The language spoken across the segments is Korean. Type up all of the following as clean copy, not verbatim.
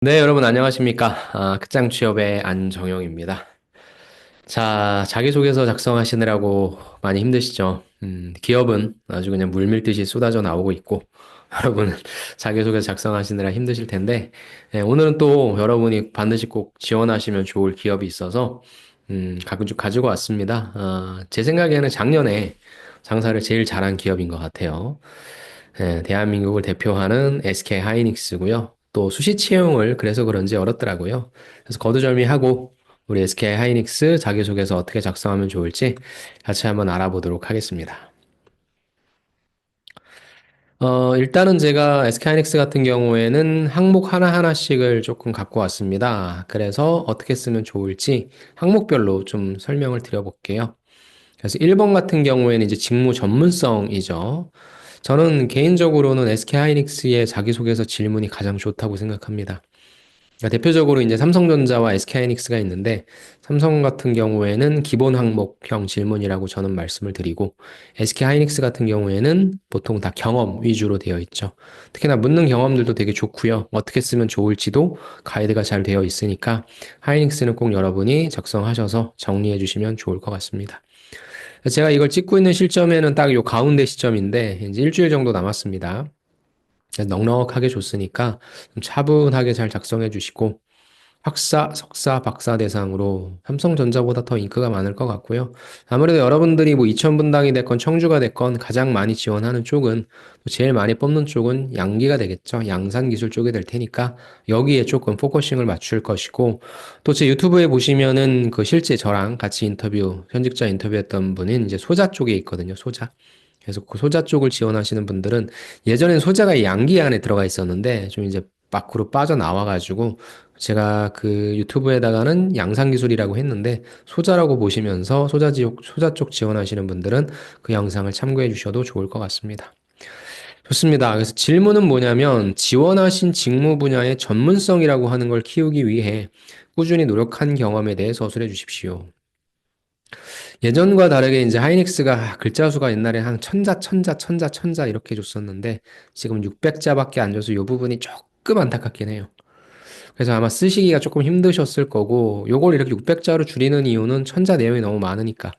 네, 여러분 안녕하십니까? 끝장 취업의 안정영입니다. 자, 자기소개서 작성하시느라고 많이 힘드시죠? 기업은 아주 그냥 물밀듯이 쏟아져 나오고 있고, 여러분은 자기소개서 작성하시느라 힘드실 텐데, 오늘은 또 여러분이 반드시 꼭 지원하시면 좋을 기업이 있어서, 가지고 왔습니다. 제 생각에는 작년에 장사를 제일 잘한 기업인 것 같아요. 대한민국을 대표하는 SK 하이닉스고요. 또 수시 채용을 그래서 그런지 어렵더라고요. 그래서 거두절미하고 우리 SK 하이닉스 자기소개서 어떻게 작성하면 좋을지 같이 한번 알아보도록 하겠습니다. 일단은 제가 SK 하이닉스 같은 경우에는 항목 하나하나씩을 조금 갖고 왔습니다. 그래서 어떻게 쓰면 좋을지 항목별로 좀 설명을 드려볼게요. 그래서 1번 같은 경우에는 이제 직무 전문성이죠. 저는 개인적으로는 SK 하이닉스의 자기소개서 질문이 가장 좋다고 생각합니다. 그러니까 대표적으로 이제 삼성전자와 SK 하이닉스가 있는데 삼성 같은 경우에는 기본 항목형 질문이라고 저는 말씀을 드리고 SK 하이닉스 같은 경우에는 보통 다 경험 위주로 되어 있죠. 특히나 묻는 경험들도 되게 좋고요. 어떻게 쓰면 좋을지도 가이드가 잘 되어 있으니까 하이닉스는 꼭 여러분이 작성하셔서 정리해 주시면 좋을 것 같습니다. 제가 이걸 찍고 있는 시점에는 딱 요 가운데 시점인데 이제 일주일 정도 남았습니다. 넉넉하게 줬으니까 좀 차분하게 잘 작성해 주시고 학사, 석사, 박사 대상으로 삼성전자보다 더 잉크가 많을 것 같고요. 아무래도 여러분들이 뭐 2000분당이 됐건 청주가 됐건 가장 많이 지원하는 쪽은 또 제일 많이 뽑는 쪽은 양기가 되겠죠. 양산기술 쪽이 될 테니까 여기에 조금 포커싱을 맞출 것이고 또 제 유튜브에 보시면은 그 실제 저랑 같이 현직자 인터뷰했던 분은 이제 소자 쪽에 있거든요. 소자. 그래서 그 소자 쪽을 지원하시는 분들은 예전엔 소자가 양기 안에 들어가 있었는데 좀 이제 밖으로 빠져나와가지고 제가 그 유튜브에다가는 양상기술이라고 했는데 소자라고 보시면서 소자 쪽 지원하시는 분들은 그 영상을 참고해 주셔도 좋을 것 같습니다. 좋습니다. 그래서 질문은 뭐냐면 지원하신 직무 분야의 전문성이라고 하는 걸 키우기 위해 꾸준히 노력한 경험에 대해 서술해 주십시오. 예전과 다르게 이제 하이닉스가 글자 수가 옛날에 한 천자 이렇게 줬었는데 지금 600자밖에 안 줘서 이 부분이 조금 안타깝긴 해요. 그래서 아마 쓰시기가 조금 힘드셨을 거고 요걸 이렇게 600자로 줄이는 이유는 천자 내용이 너무 많으니까.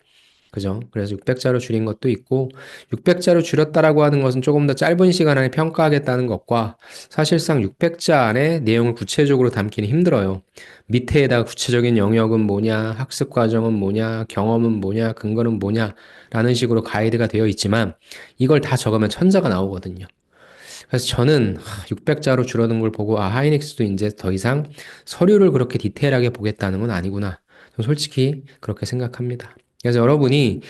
그죠? 그래서 600자로 줄인 것도 있고, 600자로 줄였다라고 하는 것은 조금 더 짧은 시간 안에 평가하겠다는 것과 사실상 600자 안에 내용을 구체적으로 담기는 힘들어요. 밑에에다가 구체적인 영역은 뭐냐, 학습 과정은 뭐냐, 경험은 뭐냐, 근거는 뭐냐, 라는 식으로 가이드가 되어 있지만, 이걸 다 적으면 천자가 나오거든요. 그래서 저는 600자로 줄어든 걸 보고, 하이닉스도 이제 더 이상 서류를 그렇게 디테일하게 보겠다는 건 아니구나. 저는 솔직히 그렇게 생각합니다. 그래서 여러분이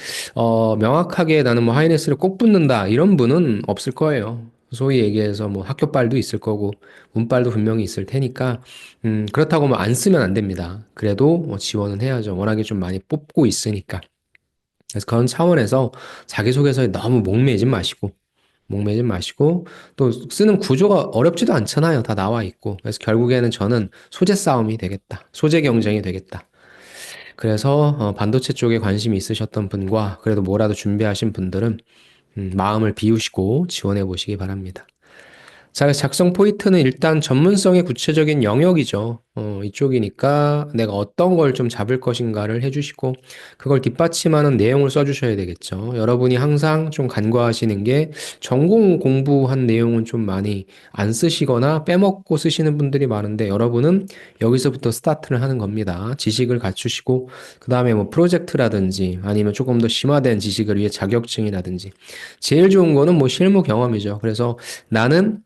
명확하게 나는 뭐 하이닉스를 꼭 붙는다 이런 분은 없을 거예요. 소위 얘기해서 뭐 학교빨도 있을 거고 문빨도 분명히 있을 테니까 그렇다고 뭐 안 쓰면 안 됩니다. 그래도 뭐 지원은 해야죠. 워낙에 좀 많이 뽑고 있으니까. 그래서 그런 차원에서 자기소개서에 너무 목매지 마시고 또 쓰는 구조가 어렵지도 않잖아요. 다 나와 있고. 그래서 결국에는 저는 소재 싸움이 되겠다. 소재 경쟁이 되겠다. 그래서 반도체 쪽에 관심이 있으셨던 분과 그래도 뭐라도 준비하신 분들은 마음을 비우시고 지원해 보시기 바랍니다. 자, 그래서 작성 포인트는 일단 전문성의 구체적인 영역이죠. 이쪽이니까 내가 어떤 걸 좀 잡을 것인가를 해주시고, 그걸 뒷받침하는 내용을 써주셔야 되겠죠. 여러분이 항상 좀 간과하시는 게, 전공 공부한 내용은 좀 많이 안 쓰시거나 빼먹고 쓰시는 분들이 많은데, 여러분은 여기서부터 스타트를 하는 겁니다. 지식을 갖추시고, 그 다음에 뭐 프로젝트라든지, 아니면 조금 더 심화된 지식을 위해 자격증이라든지, 제일 좋은 거는 뭐 실무 경험이죠. 그래서 나는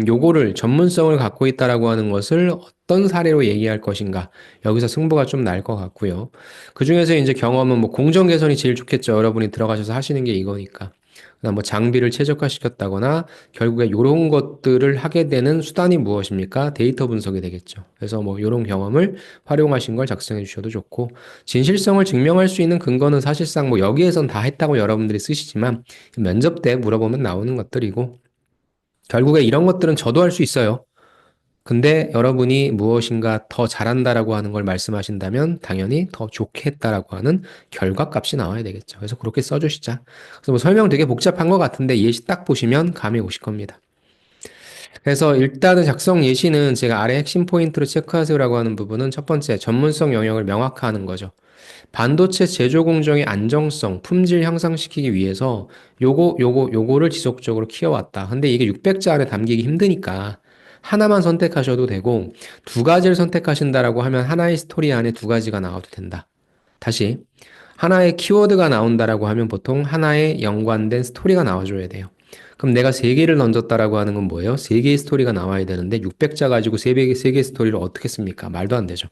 요거를 전문성을 갖고 있다라고 하는 것을 어떤 사례로 얘기할 것인가. 여기서 승부가 좀 날 것 같고요. 그 중에서 이제 경험은 뭐 공정 개선이 제일 좋겠죠. 여러분이 들어가셔서 하시는 게 이거니까. 그다음 뭐 장비를 최적화시켰다거나 결국에 요런 것들을 하게 되는 수단이 무엇입니까? 데이터 분석이 되겠죠. 그래서 뭐 요런 경험을 활용하신 걸 작성해 주셔도 좋고 진실성을 증명할 수 있는 근거는 사실상 뭐 여기에선 다 했다고 여러분들이 쓰시지만 면접 때 물어보면 나오는 것들이고 결국에 이런 것들은 저도 할 수 있어요. 근데 여러분이 무엇인가 더 잘한다라고 하는 걸 말씀하신다면 당연히 더 좋게 했다라고 하는 결과값이 나와야 되겠죠. 그래서 그렇게 써주시자. 그래서 뭐 설명 되게 복잡한 것 같은데 예시 딱 보시면 감이 오실 겁니다. 그래서 일단은 작성 예시는 제가 아래 핵심 포인트로 체크하세요라고 하는 부분은 첫 번째, 전문성 영역을 명확화하는 거죠. 반도체 제조 공정의 안정성, 품질 향상시키기 위해서 요거를 지속적으로 키워왔다. 근데 이게 600자 안에 담기기 힘드니까 하나만 선택하셔도 되고 두 가지를 선택하신다라고 하면 하나의 스토리 안에 두 가지가 나와도 된다. 다시 하나의 키워드가 나온다라고 하면 보통 하나의 연관된 스토리가 나와줘야 돼요. 그럼 내가 세 개를 던졌다라고 하는 건 뭐예요? 세 개의 스토리가 나와야 되는데 600자 가지고 세 개의 스토리를 어떻게 씁니까? 말도 안 되죠.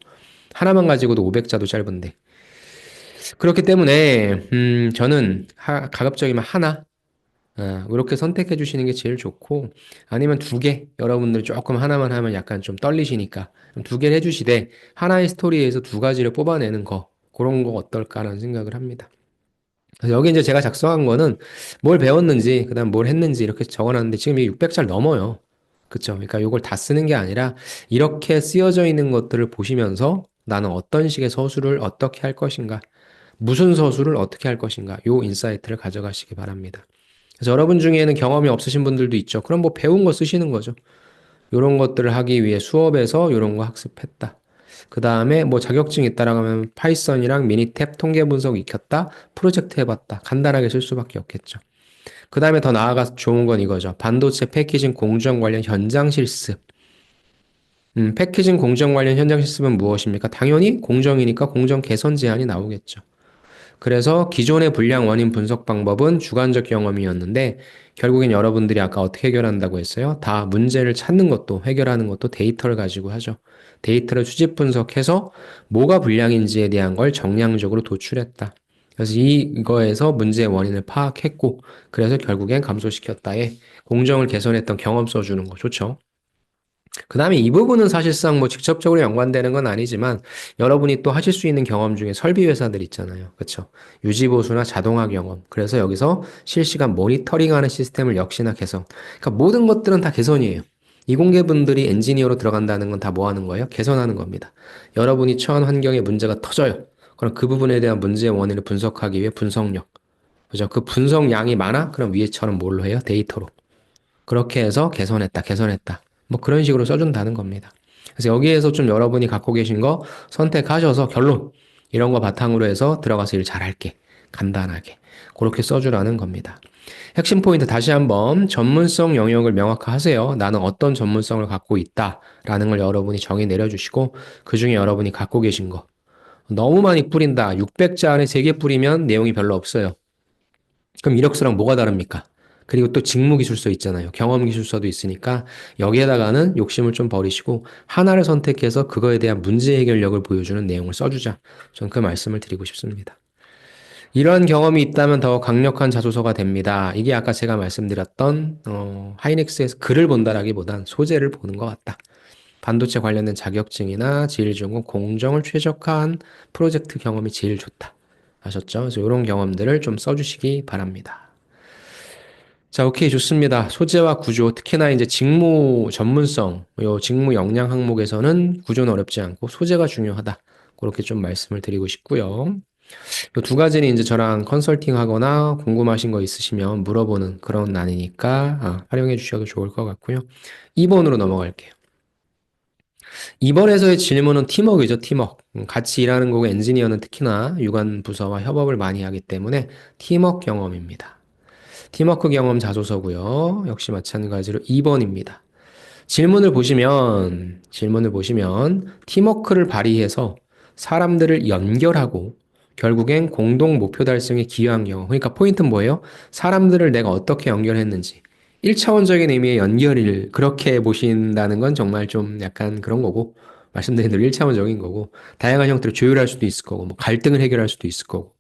하나만 가지고도 500자도 짧은데. 그렇기 때문에 저는 가급적이면 하나 이렇게 선택해 주시는 게 제일 좋고 아니면 두 개, 여러분들 조금 하나만 하면 약간 좀 떨리시니까 두 개를 해주시되 하나의 스토리에서 두 가지를 뽑아내는 거 그런 거 어떨까라는 생각을 합니다. 그래서 여기 이제 제가 작성한 거는 뭘 배웠는지 그다음 뭘 했는지 이렇게 적어놨는데 지금 이게 600잘 넘어요. 그쵸? 그러니까 이걸 다 쓰는 게 아니라 이렇게 쓰여져 있는 것들을 보시면서 나는 어떤 식의 서술을 어떻게 할 것인가 무슨 서술을 어떻게 할 것인가, 요 인사이트를 가져가시기 바랍니다. 그래서 여러분 중에는 경험이 없으신 분들도 있죠. 그럼 뭐 배운 거 쓰시는 거죠. 요런 것들을 하기 위해 수업에서 요런 거 학습했다. 그 다음에 뭐 자격증 있다라고 하면 파이썬이랑 미니탭 통계 분석 익혔다, 프로젝트 해봤다. 간단하게 쓸 수밖에 없겠죠. 그 다음에 더 나아가서 좋은 건 이거죠. 반도체 패키징 공정 관련 현장 실습. 패키징 공정 관련 현장 실습은 무엇입니까? 당연히 공정이니까 공정 개선 제안이 나오겠죠. 그래서 기존의 불량 원인 분석 방법은 주관적 경험이었는데 결국엔 여러분들이 아까 어떻게 해결한다고 했어요? 다 문제를 찾는 것도 해결하는 것도 데이터를 가지고 하죠. 데이터를 수집 분석해서 뭐가 불량인지에 대한 걸 정량적으로 도출했다. 그래서 이거에서 문제의 원인을 파악했고 그래서 결국엔 감소시켰다에 공정을 개선했던 경험 써주는 거 좋죠. 그 다음에 이 부분은 사실상 뭐 직접적으로 연관되는 건 아니지만 여러분이 또 하실 수 있는 경험 중에 설비 회사들 있잖아요. 그쵸? 유지보수나 자동화 경험. 그래서 여기서 실시간 모니터링하는 시스템을 역시나 개선. 그러니까 모든 것들은 다 개선이에요. 이공계분들이 엔지니어로 들어간다는 건 다 뭐 하는 거예요? 개선하는 겁니다. 여러분이 처한 환경에 문제가 터져요. 그럼 그 부분에 대한 문제의 원인을 분석하기 위해 분석력. 그죠? 그 분석량이 많아? 그럼 위에처럼 뭘로 해요? 데이터로. 그렇게 해서 개선했다, 개선했다. 뭐 그런 식으로 써준다는 겁니다. 그래서 여기에서 좀 여러분이 갖고 계신 거 선택하셔서 결론, 이런 거 바탕으로 해서 들어가서 일 잘할게. 간단하게. 그렇게 써주라는 겁니다. 핵심 포인트 다시 한번 전문성 영역을 명확화하세요. 나는 어떤 전문성을 갖고 있다. 라는 걸 여러분이 정의 내려주시고 그 중에 여러분이 갖고 계신 거. 너무 많이 뿌린다. 600자 안에 3개 뿌리면 내용이 별로 없어요. 그럼 이력서랑 뭐가 다릅니까? 그리고 또 직무기술서 있잖아요. 경험기술서도 있으니까 여기에다가는 욕심을 좀 버리시고 하나를 선택해서 그거에 대한 문제 해결력을 보여주는 내용을 써주자. 저는 그 말씀을 드리고 싶습니다. 이러한 경험이 있다면 더 강력한 자소서가 됩니다. 이게 아까 제가 말씀드렸던 하이닉스에서 글을 본다라기보단 소재를 보는 것 같다. 반도체 관련된 자격증이나 질전공 공정을 최적화한 프로젝트 경험이 제일 좋다. 아셨죠? 그래서 이런 경험들을 좀 써주시기 바랍니다. 자, 오케이, 좋습니다. 소재와 구조, 특히나 이제 직무 전문성, 요 직무 역량 항목에서는 구조는 어렵지 않고 소재가 중요하다. 그렇게 좀 말씀을 드리고 싶고요. 요 두 가지는 이제 저랑 컨설팅 하거나 궁금하신 거 있으시면 물어보는 그런 난이니까 활용해 주셔도 좋을 것 같고요. 2번으로 넘어갈게요. 2번에서의 질문은 팀워크이죠, 팀워크. 같이 일하는 거고 엔지니어는 특히나 유관 부서와 협업을 많이 하기 때문에 팀워크 경험입니다. 팀워크 경험 자소서고요. 역시 마찬가지로 2번입니다. 질문을 보시면 팀워크를 발휘해서 사람들을 연결하고 결국엔 공동 목표 달성에 기여한 경우. 그러니까 포인트는 뭐예요? 사람들을 내가 어떻게 연결했는지. 1차원적인 의미의 연결을 그렇게 보신다는 건 정말 좀 약간 그런 거고, 말씀드린 대로 1차원적인 거고, 다양한 형태로 조율할 수도 있을 거고, 뭐 갈등을 해결할 수도 있을 거고,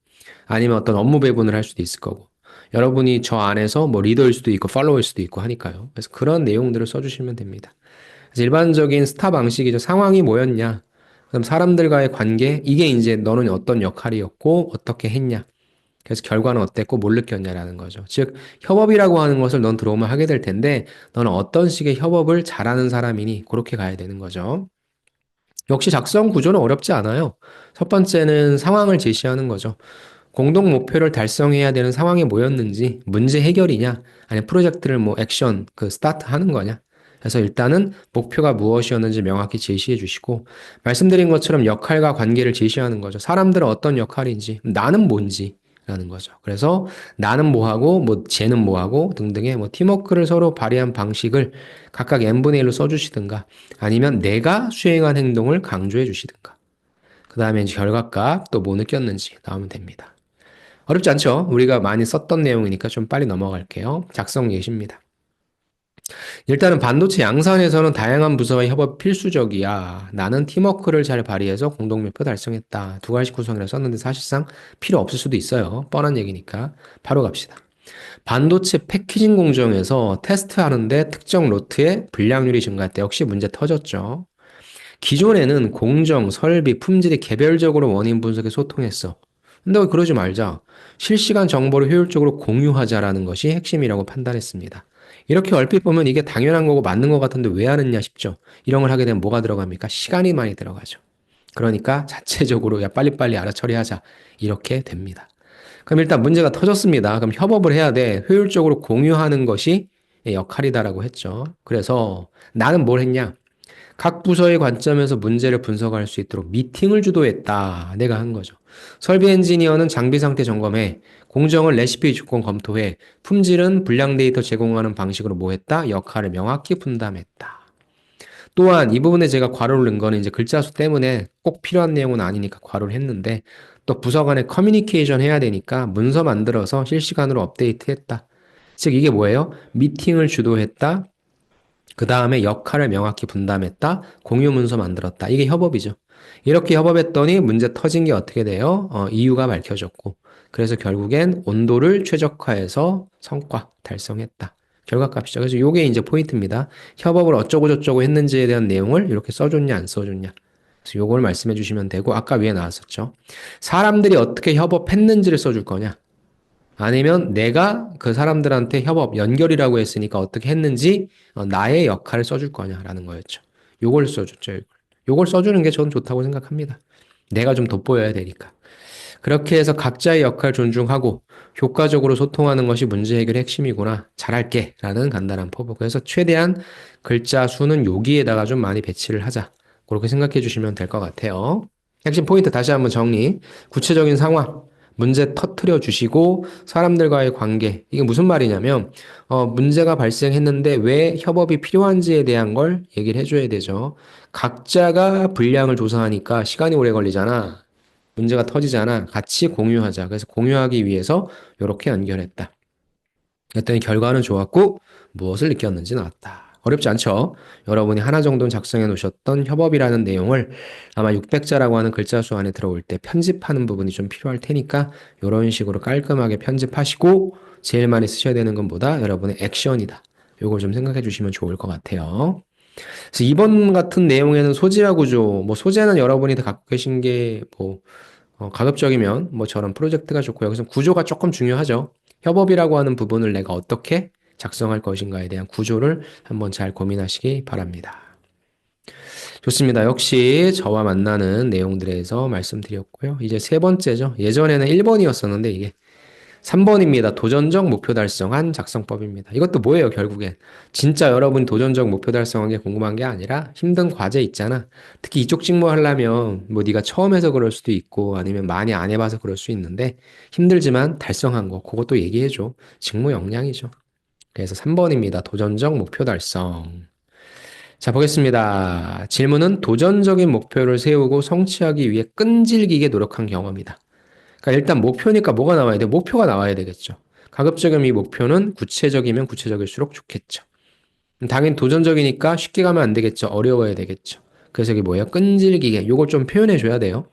아니면 어떤 업무 배분을 할 수도 있을 거고, 여러분이 저 안에서 뭐 리더일 수도 있고, 팔로워일 수도 있고 하니까요. 그래서 그런 내용들을 써주시면 됩니다. 그래서 일반적인 스타 방식이죠. 상황이 뭐였냐? 그럼 사람들과의 관계, 이게 이제 너는 어떤 역할이었고, 어떻게 했냐? 그래서 결과는 어땠고, 뭘 느꼈냐라는 거죠. 즉, 협업이라고 하는 것을 넌 들어오면 하게 될 텐데, 너는 어떤 식의 협업을 잘하는 사람이니? 그렇게 가야 되는 거죠. 역시 작성 구조는 어렵지 않아요. 첫 번째는 상황을 제시하는 거죠. 공동 목표를 달성해야 되는 상황이 뭐였는지, 문제 해결이냐, 아니면 프로젝트를 뭐 액션, 그 스타트 하는 거냐. 그래서 일단은 목표가 무엇이었는지 명확히 제시해 주시고, 말씀드린 것처럼 역할과 관계를 제시하는 거죠. 사람들은 어떤 역할인지, 나는 뭔지, 라는 거죠. 그래서 나는 뭐하고, 뭐, 쟤는 뭐하고, 등등의 뭐, 팀워크를 서로 발휘한 방식을 각각 n분의 1로 써주시든가, 아니면 내가 수행한 행동을 강조해 주시든가, 그 다음에 이제 결과값, 또 뭐 느꼈는지 나오면 됩니다. 어렵지 않죠? 우리가 많이 썼던 내용이니까 좀 빨리 넘어갈게요. 작성 예시입니다. 일단은 반도체 양산에서는 다양한 부서의 협업 필수적이야. 나는 팀워크를 잘 발휘해서 공동 목표 달성했다. 두 가지 구성이라 썼는데 사실상 필요 없을 수도 있어요. 뻔한 얘기니까. 바로 갑시다. 반도체 패키징 공정에서 테스트하는데 특정 로트의 불량률이 증가할 때 역시 문제 터졌죠. 기존에는 공정, 설비, 품질이 개별적으로 원인 분석에 소통했어. 근데 왜 그러지 말자. 실시간 정보를 효율적으로 공유하자라는 것이 핵심이라고 판단했습니다. 이렇게 얼핏 보면 이게 당연한 거고 맞는 것 같은데 왜 하느냐 싶죠. 이런 걸 하게 되면 뭐가 들어갑니까? 시간이 많이 들어가죠. 그러니까 자체적으로 야 빨리빨리 알아 처리하자. 이렇게 됩니다. 그럼 일단 문제가 터졌습니다. 그럼 협업을 해야 돼. 효율적으로 공유하는 것이 역할이다라고 했죠. 그래서 나는 뭘 했냐? 각 부서의 관점에서 문제를 분석할 수 있도록 미팅을 주도했다. 내가 한 거죠. 설비 엔지니어는 장비 상태 점검해, 공정은 레시피 조건 검토해, 품질은 불량 데이터 제공하는 방식으로 뭐 했다? 역할을 명확히 분담했다. 또한 이 부분에 제가 괄호를 넣은 거는 이제 글자 수 때문에 꼭 필요한 내용은 아니니까 괄호를 했는데, 또 부서 간에 커뮤니케이션 해야 되니까 문서 만들어서 실시간으로 업데이트했다. 즉 이게 뭐예요? 미팅을 주도했다. 그 다음에 역할을 명확히 분담했다. 공유 문서 만들었다. 이게 협업이죠. 이렇게 협업했더니 문제 터진 게 어떻게 돼요? 이유가 밝혀졌고. 그래서 결국엔 온도를 최적화해서 성과 달성했다. 결과값이죠. 그래서 요게 이제 포인트입니다. 협업을 어쩌고저쩌고 했는지에 대한 내용을 이렇게 써줬냐, 안 써줬냐. 그래서 요걸 말씀해 주시면 되고, 아까 위에 나왔었죠. 사람들이 어떻게 협업했는지를 써줄 거냐. 아니면 내가 그 사람들한테 협업, 연결이라고 했으니까 어떻게 했는지 나의 역할을 써줄 거냐라는 거였죠. 요걸 써줬죠. 요걸 써주는 게 저는 좋다고 생각합니다. 내가 좀 돋보여야 되니까. 그렇게 해서 각자의 역할 존중하고 효과적으로 소통하는 것이 문제 해결의 핵심이구나. 잘할게. 라는 간단한 포부. 그래서 최대한 글자 수는 여기에다가 좀 많이 배치를 하자. 그렇게 생각해 주시면 될 것 같아요. 핵심 포인트 다시 한번 정리. 구체적인 상황. 문제 터트려 주시고 사람들과의 관계. 이게 무슨 말이냐면 문제가 발생했는데 왜 협업이 필요한지에 대한 걸 얘기를 해줘야 되죠. 각자가 분량을 조사하니까 시간이 오래 걸리잖아. 문제가 터지잖아. 같이 공유하자. 그래서 공유하기 위해서 이렇게 연결했다. 그랬더니 결과는 좋았고 무엇을 느꼈는지 나왔다. 어렵지 않죠? 여러분이 하나 정도는 작성해 놓으셨던 협업이라는 내용을 아마 600자라고 하는 글자 수 안에 들어올 때 편집하는 부분이 좀 필요할 테니까 이런 식으로 깔끔하게 편집하시고 제일 많이 쓰셔야 되는 건 뭐다? 여러분의 액션이다. 요걸 좀 생각해 주시면 좋을 것 같아요. 그래서 이번 같은 내용에는 소지와 구조, 뭐 소재는 여러분이 다 갖고 계신 게뭐 가급적이면 뭐 저런 프로젝트가 좋고 여기서 구조가 조금 중요하죠. 협업이라고 하는 부분을 내가 어떻게 작성할 것인가에 대한 구조를 한번 잘 고민하시기 바랍니다. 좋습니다. 역시 저와 만나는 내용들에서 말씀드렸고요. 이제 세 번째죠. 예전에는 1번이었었는데 이게 3번입니다. 도전적 목표 달성한 작성법입니다. 이것도 뭐예요, 결국엔? 진짜 여러분 도전적 목표 달성한 게 궁금한 게 아니라 힘든 과제 있잖아. 특히 이쪽 직무 하려면 뭐 네가 처음 해서 그럴 수도 있고 아니면 많이 안 해봐서 그럴 수 있는데 힘들지만 달성한 거, 그것도 얘기해줘. 직무 역량이죠. 그래서 3번입니다. 도전적 목표 달성. 자, 보겠습니다. 질문은 도전적인 목표를 세우고 성취하기 위해 끈질기게 노력한 경험이다. 그러니까 일단 목표니까 뭐가 나와야 돼? 목표가 나와야 되겠죠. 가급적이면 이 목표는 구체적이면 구체적일수록 좋겠죠. 당연히 도전적이니까 쉽게 가면 안 되겠죠. 어려워야 되겠죠. 그래서 이게 뭐예요? 끈질기게. 요걸 좀 표현해 줘야 돼요.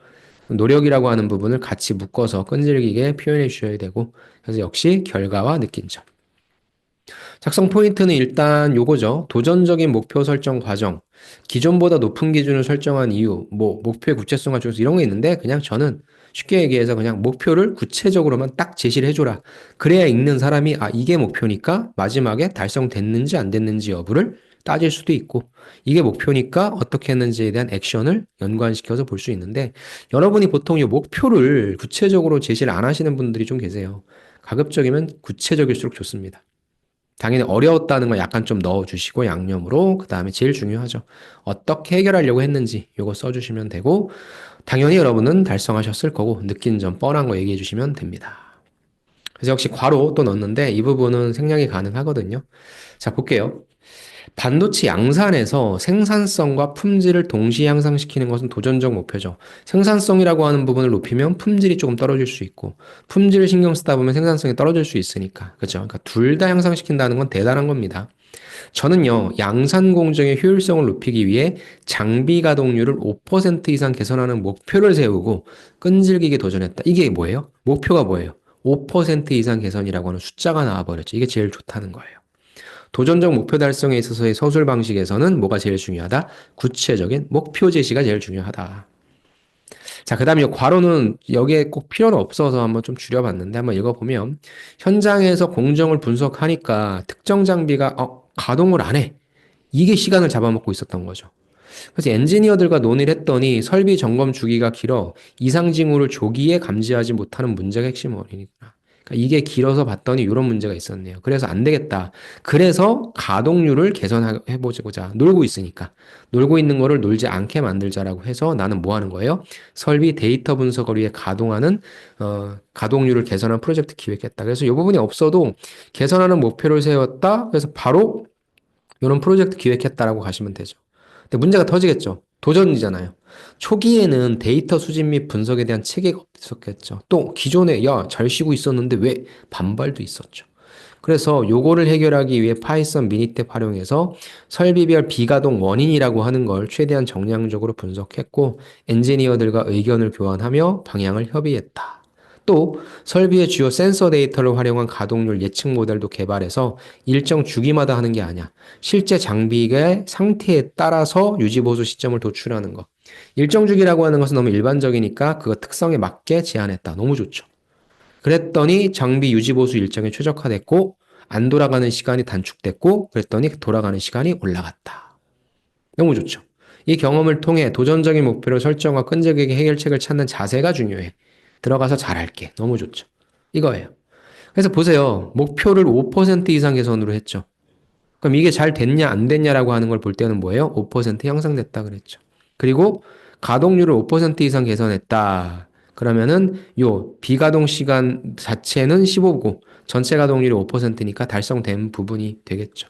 노력이라고 하는 부분을 같이 묶어서 끈질기게 표현해 주셔야 되고, 그래서 역시 결과와 느낀 점. 작성 포인트는 일단 요거죠. 도전적인 목표 설정 과정. 기존보다 높은 기준을 설정한 이유, 뭐, 목표의 구체성과 중요성 이런 게 있는데, 그냥 저는 쉽게 얘기해서 그냥 목표를 구체적으로만 딱 제시를 해줘라. 그래야 읽는 사람이, 아, 이게 목표니까 마지막에 달성됐는지 안 됐는지 여부를 따질 수도 있고, 이게 목표니까 어떻게 했는지에 대한 액션을 연관시켜서 볼 수 있는데, 여러분이 보통 이 목표를 구체적으로 제시를 안 하시는 분들이 좀 계세요. 가급적이면 구체적일수록 좋습니다. 당연히 어려웠다는 거 약간 좀 넣어주시고 양념으로 그 다음에 제일 중요하죠. 어떻게 해결하려고 했는지 요거 써주시면 되고 당연히 여러분은 달성하셨을 거고 느낀 점 뻔한 거 얘기해 주시면 됩니다. 그래서 역시 괄호 또 넣었는데 이 부분은 생략이 가능하거든요. 자, 볼게요. 반도체 양산에서 생산성과 품질을 동시에 향상시키는 것은 도전적 목표죠. 생산성이라고 하는 부분을 높이면 품질이 조금 떨어질 수 있고, 품질을 신경 쓰다 보면 생산성이 떨어질 수 있으니까. 그죠? 그러니까 둘 다 향상시킨다는 건 대단한 겁니다. 저는요, 양산 공정의 효율성을 높이기 위해 장비 가동률을 5% 이상 개선하는 목표를 세우고 끈질기게 도전했다. 이게 뭐예요? 목표가 뭐예요? 5% 이상 개선이라고 하는 숫자가 나와버렸죠. 이게 제일 좋다는 거예요. 도전적 목표 달성에 있어서의 서술 방식에서는 뭐가 제일 중요하다? 구체적인 목표 제시가 제일 중요하다. 자, 그 다음에 괄호는 여기에 꼭 필요는 없어서 한번 좀 줄여봤는데 한번 읽어보면 현장에서 공정을 분석하니까 특정 장비가 가동을 안 해. 이게 시간을 잡아먹고 있었던 거죠. 그래서 엔지니어들과 논의를 했더니 설비 점검 주기가 길어 이상 징후를 조기에 감지하지 못하는 문제가 핵심 원인이구나. 그러니까 이게 길어서 봤더니 이런 문제가 있었네요. 그래서 안 되겠다. 그래서 가동률을 개선해보고자 놀고 있으니까 놀고 있는 거를 놀지 않게 만들자라고 해서 나는 뭐 하는 거예요? 설비 데이터 분석을 위해 가동하는 가동률을 개선한 프로젝트 기획했다. 그래서 이 부분이 없어도 개선하는 목표를 세웠다. 그래서 바로 이런 프로젝트 기획했다라고 가시면 되죠. 근데 문제가 터지겠죠. 도전이잖아요. 초기에는 데이터 수집 및 분석에 대한 체계가 없었겠죠. 또 기존에 야, 잘 쉬고 있었는데 왜 반발도 있었죠. 그래서 요거를 해결하기 위해 파이썬 미니탭 활용해서 설비별 비가동 원인이라고 하는 걸 최대한 정량적으로 분석했고 엔지니어들과 의견을 교환하며 방향을 협의했다. 또 설비의 주요 센서 데이터를 활용한 가동률 예측 모델도 개발해서 일정 주기마다 하는 게 아니야. 실제 장비의 상태에 따라서 유지보수 시점을 도출하는 거. 일정 주기라고 하는 것은 너무 일반적이니까 그거 특성에 맞게 제한했다. 너무 좋죠. 그랬더니 장비 유지보수 일정이 최적화됐고 안 돌아가는 시간이 단축됐고 그랬더니 돌아가는 시간이 올라갔다. 너무 좋죠. 이 경험을 통해 도전적인 목표를 설정과 끈질기게 해결책을 찾는 자세가 중요해. 들어가서 잘할게. 너무 좋죠. 이거예요. 그래서 보세요. 목표를 5% 이상 개선으로 했죠. 그럼 이게 잘 됐냐, 안 됐냐라고 하는 걸 볼 때는 뭐예요? 5% 향상됐다 그랬죠. 그리고 가동률을 5% 이상 개선했다. 그러면은 요 비가동 시간 자체는 15고 전체 가동률이 5%니까 달성된 부분이 되겠죠.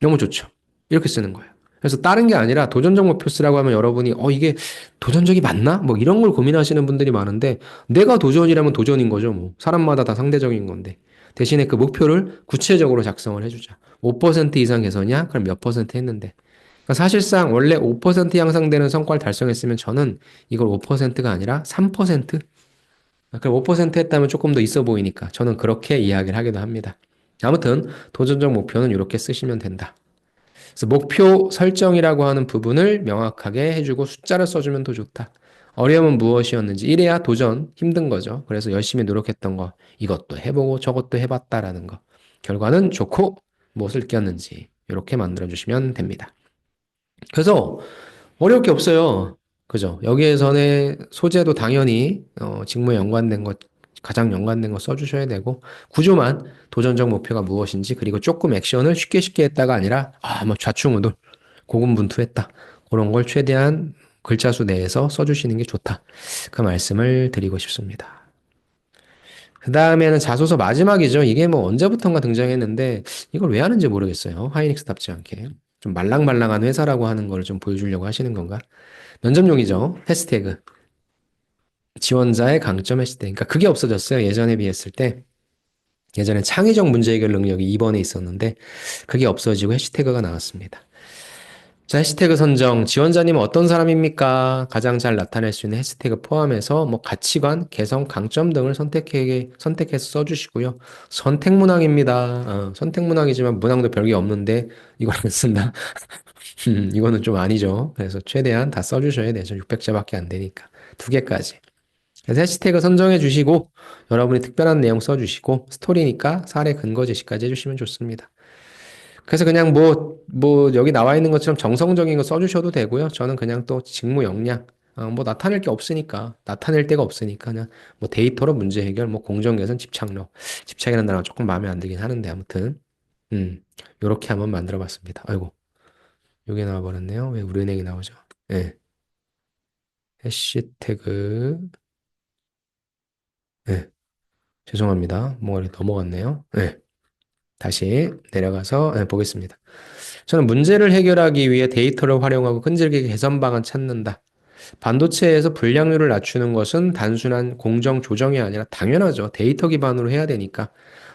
너무 좋죠. 이렇게 쓰는 거예요. 그래서 다른 게 아니라 도전적 목표 쓰라고 하면 여러분이 이게 도전적이 맞나? 뭐 이런 걸 고민하시는 분들이 많은데 내가 도전이라면 도전인 거죠. 뭐 사람마다 다 상대적인 건데 대신에 그 목표를 구체적으로 작성을 해주자. 5% 이상 개선이야? 그럼 몇 퍼센트 했는데? 그러니까 사실상 원래 5% 향상되는 성과를 달성했으면 저는 이걸 5%가 아니라 3%? 그럼 5% 했다면 조금 더 있어 보이니까 저는 그렇게 이야기를 하기도 합니다. 아무튼 도전적 목표는 이렇게 쓰시면 된다. 그래서 목표 설정이라고 하는 부분을 명확하게 해주고 숫자를 써주면 더 좋다. 어려움은 무엇이었는지 이래야 도전 힘든 거죠. 그래서 열심히 노력했던 거 이것도 해보고 저것도 해봤다라는 거. 결과는 좋고 무엇을 느꼈는지 이렇게 만들어주시면 됩니다. 그래서 어려울 게 없어요. 그죠? 여기에서는 소재도 당연히 직무에 연관된 것, 가장 연관된 거 써주셔야 되고 구조만 도전적 목표가 무엇인지 그리고 조금 액션을 쉽게 쉽게 했다가 아니라 뭐 좌충우돌 고군분투했다. 그런 걸 최대한 글자 수 내에서 써주시는 게 좋다. 그 말씀을 드리고 싶습니다. 그 다음에는 자소서 마지막이죠. 이게 뭐 언제부턴가 등장했는데 이걸 왜 하는지 모르겠어요. 하이닉스답지 않게. 좀 말랑말랑한 회사라고 하는 걸 좀 보여주려고 하시는 건가? 면접용이죠. 해시태그. 지원자의 강점 해시태그. 그러니까 그게 없어졌어요. 예전에 비했을 때. 예전에 창의적 문제 해결 능력이 2번에 있었는데 그게 없어지고 해시태그가 나왔습니다. 자, 해시태그 선정. 지원자님은 어떤 사람입니까? 가장 잘 나타낼 수 있는 해시태그 포함해서 뭐 가치관, 개성, 강점 등을 선택해서 써주시고요. 선택문항입니다. 선택문항이지만 문항도 별게 없는데 이걸 안 쓴다. 이거는 좀 아니죠. 그래서 최대한 다 써주셔야 되죠. 600자밖에 안 되니까. 두 개까지. 그래서 해시태그 선정해 주시고 여러분이 특별한 내용 써주시고 스토리니까 사례 근거 제시까지 해주시면 좋습니다. 그래서 그냥 여기 나와 있는 것처럼 정성적인 거 써주셔도 되고요. 저는 그냥 또 직무 역량, 뭐 나타낼 게 없으니까, 나타낼 데가 없으니까 그냥 뭐 데이터로 문제 해결, 뭐 공정 개선, 집착력. 집착이라는 단어가 조금 마음에 안 들긴 하는데 아무튼 요렇게 한번 만들어 봤습니다. 아이고, 요게 나와버렸네요. 왜 우리 은행이 나오죠? 예, 해시태그, 예, 죄송합니다. 뭐가 이렇게 넘어갔네요. 예, 다시 내려가서 예, 보겠습니다. 저는 문제를 해결하기 위해 데이터를 활용하고 끈질기게 개선 방안 찾는다. 반도체에서 불량률을 낮추는 것은 단순한 공정 조정이 아니라 당연하죠. 데이터 기반으로 해야 되니까.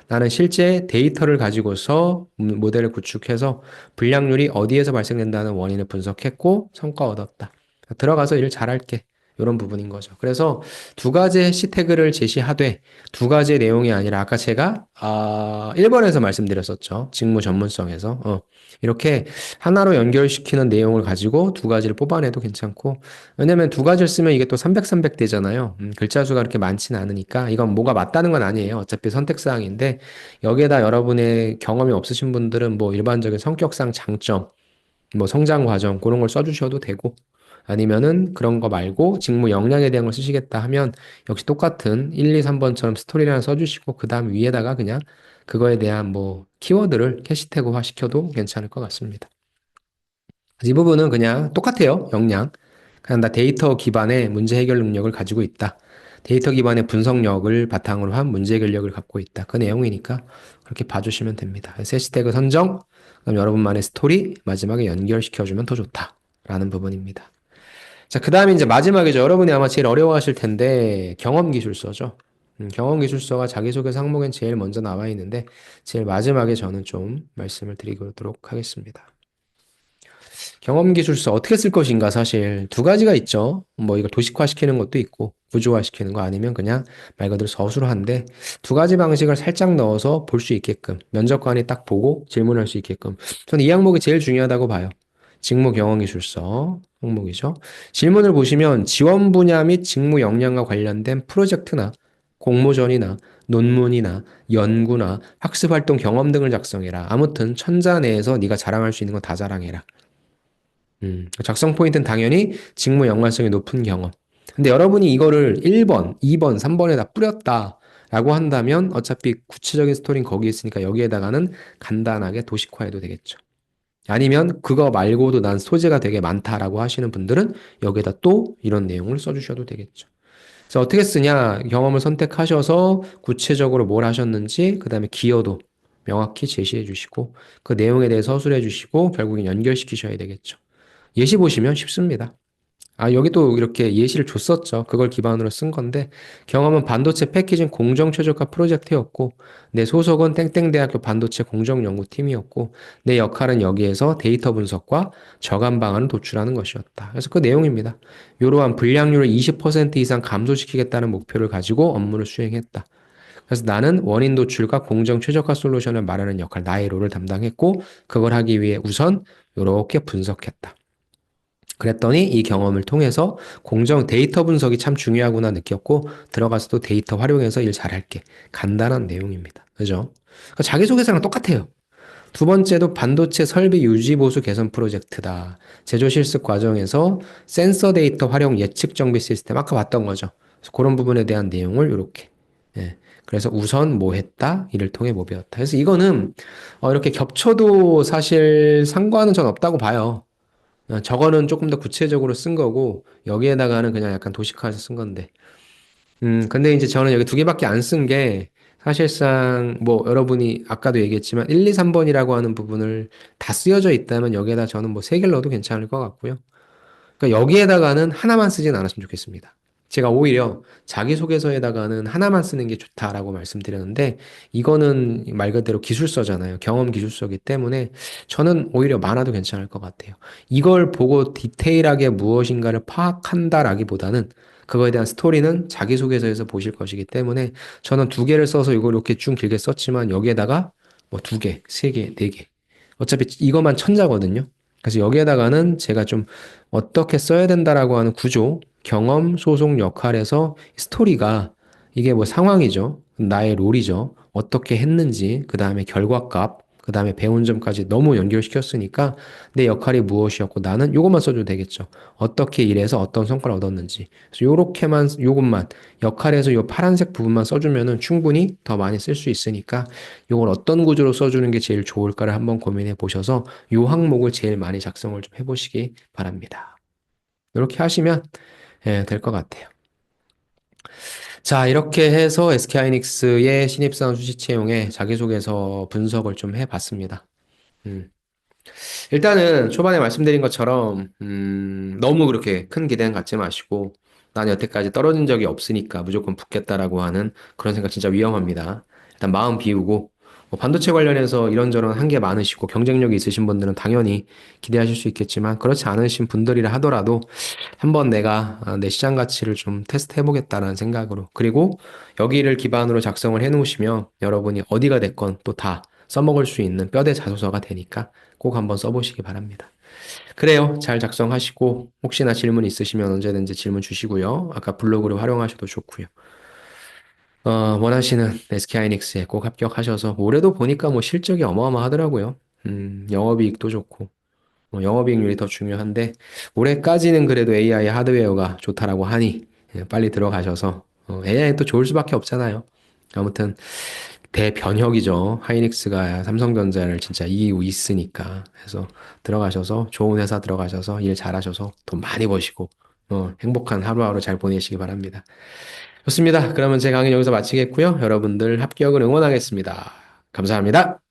나는 실제 데이터를 가지고서 모델을 구축해서 불량률이 어디에서 발생된다는 원인을 분석했고 성과 얻었다. 들어가서 일 잘할게. 이런 부분인 거죠. 그래서 두 가지 해시태그를 제시하되 두 가지의 내용이 아니라 아까 제가 1번에서 말씀드렸었죠. 직무 전문성에서 이렇게 하나로 연결시키는 내용을 가지고 두 가지를 뽑아내도 괜찮고 왜냐면 두 가지를 쓰면 이게 또 300, 300 되잖아요. 글자 수가 그렇게 많지는 않으니까 이건 뭐가 맞다는 건 아니에요. 어차피 선택사항인데 여기에다 여러분의 경험이 없으신 분들은 뭐 일반적인 성격상 장점, 뭐 성장 과정 그런 걸 써주셔도 되고 아니면은 그런 거 말고 직무 역량에 대한 걸 쓰시겠다 하면 역시 똑같은 1, 2, 3번처럼 스토리를 하나 써주시고 그 다음 위에다가 그냥 그거에 대한 뭐 키워드를 캐시태그화 시켜도 괜찮을 것 같습니다. 이 부분은 그냥 똑같아요. 역량. 그냥 나 데이터 기반의 문제 해결 능력을 가지고 있다. 데이터 기반의 분석력을 바탕으로 한 문제 해결력을 갖고 있다. 그 내용이니까 그렇게 봐주시면 됩니다. 해시태그 선정, 그럼 여러분만의 스토리, 마지막에 연결시켜주면 더 좋다. 라는 부분입니다. 자, 그 다음에 이제 마지막이죠. 여러분이 아마 제일 어려워하실 텐데, 경험 기술서죠. 경험 기술서가 자기소개서 항목엔 제일 먼저 나와 있는데, 제일 마지막에 저는 좀 말씀을 드리도록 하겠습니다. 경험 기술서 어떻게 쓸 것인가 사실 두 가지가 있죠. 뭐 이걸 도식화시키는 것도 있고 구조화시키는 거 아니면 그냥 말 그대로 서술한데 두 가지 방식을 살짝 넣어서 볼 수 있게끔 면접관이 딱 보고 질문할 수 있게끔 저는 이 항목이 제일 중요하다고 봐요. 직무 경험 기술서 항목이죠. 질문을 보시면 지원 분야 및 직무 역량과 관련된 프로젝트나 공모전이나 논문이나 연구나 학습 활동 경험 등을 작성해라. 아무튼 천자 내에서 네가 자랑할 수 있는 거 다 자랑해라. 작성 포인트는 당연히 직무 연관성이 높은 경험. 근데 여러분이 이거를 1번, 2번, 3번에다 뿌렸다. 라고 한다면 어차피 구체적인 스토리는 거기 있으니까 여기에다가는 간단하게 도식화해도 되겠죠. 아니면 그거 말고도 난 소재가 되게 많다라고 하시는 분들은 여기에다 또 이런 내용을 써주셔도 되겠죠. 그래서 어떻게 쓰냐? 경험을 선택하셔서 구체적으로 뭘 하셨는지, 그 다음에 기여도 명확히 제시해 주시고, 그 내용에 대해서 서술해 주시고, 결국엔 연결시키셔야 되겠죠. 예시 보시면 쉽습니다. 여기 또 이렇게 예시를 줬었죠. 그걸 기반으로 쓴 건데, 경험은 반도체 패키징 공정 최적화 프로젝트였고, 내 소속은 땡땡대학교 반도체 공정연구팀이었고, 내 역할은 여기에서 데이터 분석과 저감 방안을 도출하는 것이었다. 그래서 그 내용입니다. 이러한 불량률을 20% 이상 감소시키겠다는 목표를 가지고 업무를 수행했다. 그래서 나는 원인 도출과 공정 최적화 솔루션을 말하는 역할, 나의 롤을 담당했고, 그걸 하기 위해 우선 이렇게 분석했다. 그랬더니 이 경험을 통해서 공정 데이터 분석이 참 중요하구나 느꼈고 들어가서도 데이터 활용해서 일 잘할게. 간단한 내용입니다. 그죠? 그러니까 자기소개서랑 똑같아요. 두 번째도 반도체 설비 유지 보수 개선 프로젝트다. 제조 실습 과정에서 센서 데이터 활용 예측 정비 시스템 아까 봤던 거죠. 그래서 그런 부분에 대한 내용을 이렇게. 예. 그래서 우선 뭐 했다? 이를 통해 뭐 배웠다. 그래서 이거는 이렇게 겹쳐도 사실 상관은 전 없다고 봐요. 저거는 조금 더 구체적으로 쓴 거고, 여기에다가는 그냥 약간 도식화해서 쓴 건데. 근데 이제 저는 여기 두 개밖에 안 쓴 게, 사실상 뭐 여러분이 아까도 얘기했지만 1, 2, 3번이라고 하는 부분을 다 쓰여져 있다면 여기에다 저는 뭐 세 개를 넣어도 괜찮을 것 같고요. 그러니까 여기에다가는 하나만 쓰진 않았으면 좋겠습니다. 제가 오히려 자기소개서에다가는 하나만 쓰는 게 좋다라고 말씀드렸는데, 이거는 말 그대로 기술서잖아요. 경험 기술서이기 때문에 저는 오히려 많아도 괜찮을 것 같아요. 이걸 보고 디테일하게 무엇인가를 파악한다라기보다는 그거에 대한 스토리는 자기소개서에서 보실 것이기 때문에 저는 두 개를 써서 이걸 이렇게 쭉 길게 썼지만 여기에다가 뭐 두 개, 세 개, 네 개. 어차피 이것만 천자거든요. 그래서 여기에다가는 제가 좀 어떻게 써야 된다라고 하는 구조, 경험, 소속 역할에서 스토리가 이게 뭐 상황이죠. 나의 롤이죠. 어떻게 했는지, 그 다음에 결과값, 그 다음에 배운 점까지 너무 연결시켰으니까 내 역할이 무엇이었고 나는 요것만 써줘도 되겠죠. 어떻게 일해서 어떤 성과를 얻었는지. 그래서 요렇게만, 요것만, 역할에서 요 파란색 부분만 써주면은 충분히 더 많이 쓸 수 있으니까 요걸 어떤 구조로 써주는 게 제일 좋을까를 한번 고민해 보셔서 요 항목을 제일 많이 작성을 좀 해보시기 바랍니다. 이렇게 하시면 예, 될 것 같아요. 자, 이렇게 해서 SK하이닉스의 신입사원 수시 채용에 자기소개서 분석을 좀 해봤습니다. 음. 일단은 초반에 말씀드린 것처럼, 너무 그렇게 큰 기대는 갖지 마시고, 난 여태까지 떨어진 적이 없으니까 무조건 붙겠다라고 하는 그런 생각 진짜 위험합니다. 일단 마음 비우고, 뭐 반도체 관련해서 이런저런 한계 많으시고 경쟁력이 있으신 분들은 당연히 기대하실 수 있겠지만, 그렇지 않으신 분들이라 하더라도 한번 내가 내 시장 가치를 좀 테스트 해보겠다라는 생각으로, 그리고 여기를 기반으로 작성을 해 놓으시면 여러분이 어디가 됐건 또 다 써먹을 수 있는 뼈대 자소서가 되니까 꼭 한번 써보시기 바랍니다. 그래요. 잘 작성하시고 혹시나 질문 있으시면 언제든지 질문 주시고요. 아까 블로그를 활용하셔도 좋고요. 원하시는 SK하이닉스에 꼭 합격하셔서 올해도 보니까 뭐 실적이 어마어마하더라고요. 영업이익도 좋고 영업이익률이 더 중요한데 올해까지는 그래도 AI 하드웨어가 좋다라고 하니 빨리 들어가셔서 AI 또 좋을 수밖에 없잖아요. 아무튼 대변혁이죠. 하이닉스가 삼성전자를 진짜 이기고 있으니까. 그래서 들어가셔서 좋은 회사 들어가셔서 일 잘하셔서 돈 많이 버시고 행복한 하루하루 잘 보내시기 바랍니다. 좋습니다. 그러면 제 강의 여기서 마치겠고요. 여러분들 합격을 응원하겠습니다. 감사합니다.